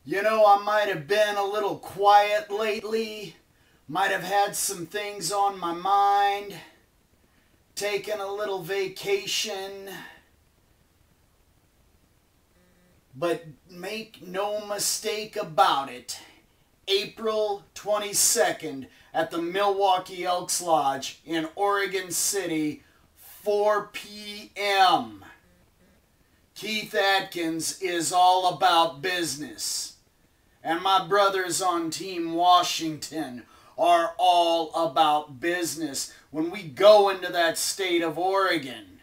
You know, I might have been a little quiet lately, might have had some things on my mind, taken a little vacation, but make no mistake about it, April 22nd at the Milwaukie Elks Lodge in Oregon City, 4 p.m. Keith Atkins is all about business. And my brothers on Team Washington are all about business. When we go into that state of Oregon,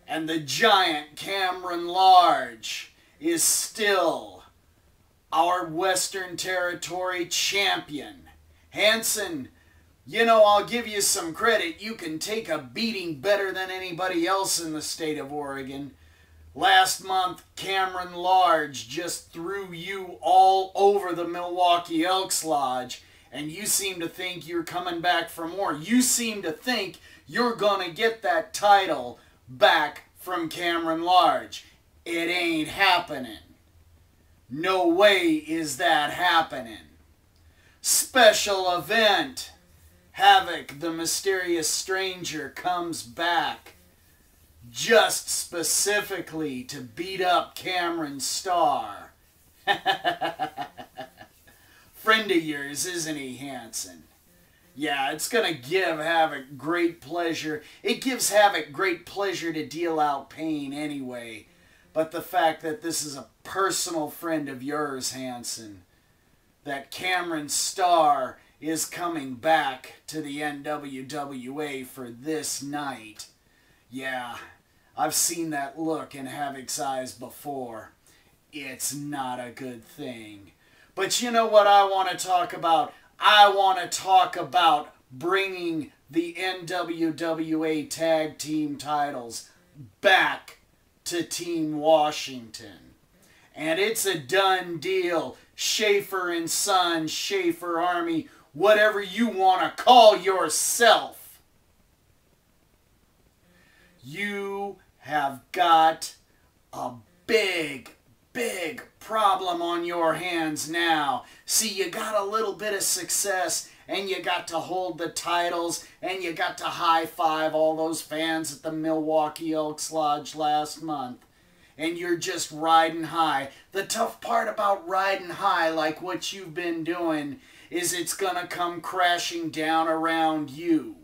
and the giant Cameron Large is still our Western Territory champion. Hanson, you know, I'll give you some credit. You can take a beating better than anybody else in the state of Oregon. Last month, Cameron Large just threw you all over the Milwaukie Elks Lodge, and you seem to think you're coming back for more. You seem to think you're going to get that title back from Cameron Large. It ain't happening. No way is that happening. Special event. Havoc, the mysterious stranger, comes back just specifically to beat up Cameron Starr. Friend of yours, isn't he, Hanson? Yeah, it's going to give Havoc great pleasure. It gives Havoc great pleasure to deal out pain anyway. But the fact that this is a personal friend of yours, Hanson, that Cameron Starr is coming back to the NWWA for this night. Yeah, I've seen that look in Havoc's eyes before. It's not a good thing. But you know what I want to talk about? I want to talk about bringing the NWWA Tag Team titles back to Team Washington. And it's a done deal. Schaefer and Son, Schaefer Army, whatever you want to call yourself. You have got a big problem on your hands now. See, you got a little bit of success, and you got to hold the titles, and you got to high-five all those fans at the Milwaukie Elks Lodge last month. And you're just riding high. The tough part about riding high, like what you've been doing, is it's gonna come crashing down around you.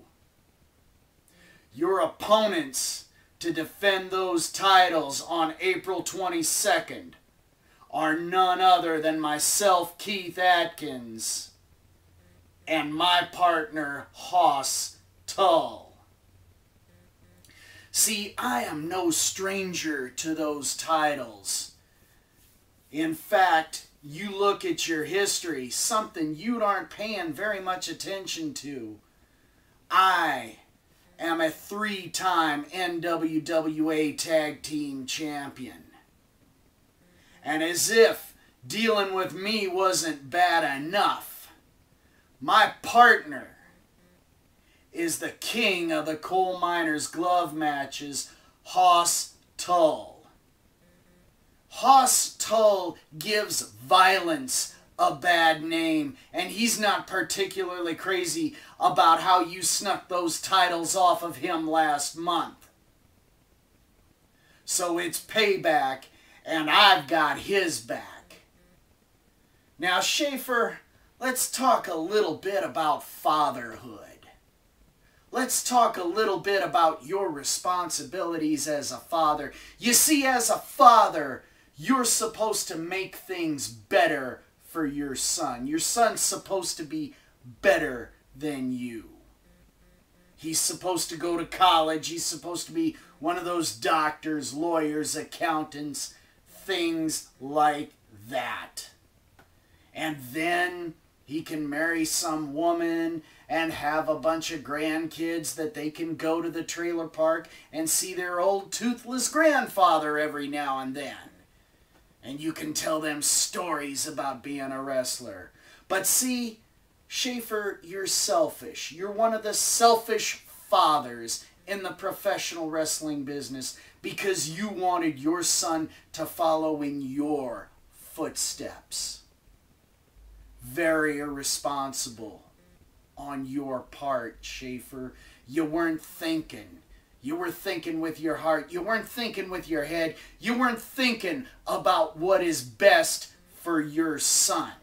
Your opponents to defend those titles on April 22nd are none other than myself, Keith Atkins, and my partner, Hoss Tull. See, I am no stranger to those titles. In fact, you look at your history, something you aren't paying very much attention to. I am a 3-time NWWA Tag Team Champion. And as if dealing with me wasn't bad enough, my partner is the king of the coal miners' glove matches, Hoss Tull. Hoss Tull gives violence a bad name, and he's not particularly crazy about how you snuck those titles off of him last month. So it's payback, and I've got his back. Now, Schaefer, let's talk a little bit about fatherhood. Let's talk a little bit about your responsibilities as a father. You see, as a father, you're supposed to make things better for your son. Your son's supposed to be better than you. He's supposed to go to college. He's supposed to be one of those doctors, lawyers, accountants, things like that. And then he can marry some woman and have a bunch of grandkids that they can go to the trailer park and see their old toothless grandfather every now and then. And you can tell them stories about being a wrestler. But see, Schaefer, you're selfish. You're one of the selfish fathers in the professional wrestling business because you wanted your son to follow in your footsteps. Very irresponsible on your part, Schaefer. You weren't thinking. You were thinking with your heart. You weren't thinking with your head. You weren't thinking about what is best for your son.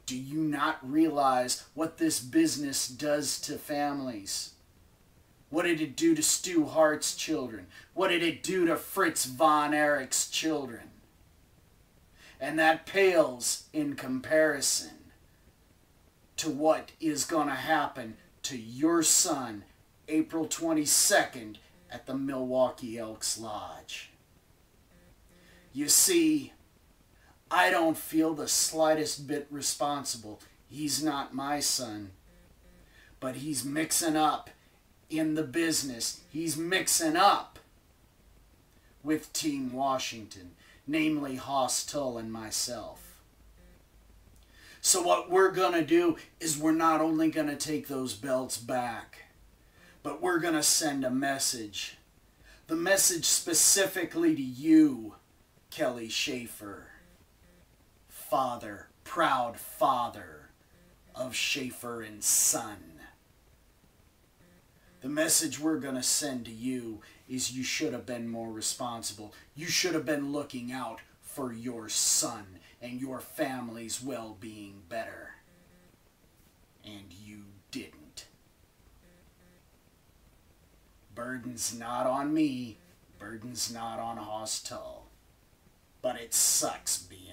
Do you not realize what this business does to families? What did it do to Stu Hart's children? What did it do to Fritz von Erich's children? And that pales in comparison to what is going to happen to your son April 22nd at the Milwaukie Elks Lodge. You see, I don't feel the slightest bit responsible. He's not my son. But he's mixing up in the business. He's mixing up with Team Washington, namely Hoss Tull and myself. So what we're going to do is we're not only going to take those belts back, but we're going to send a message. The message specifically to you, Kelly Schaefer. Father, proud father of Schaefer and Son. The message we're going to send to you is you should have been more responsible. You should have been looking out for your son and your family's well-being better. And you didn't. Burden's not on me. Burden's not on Hoss Tull. But it sucks being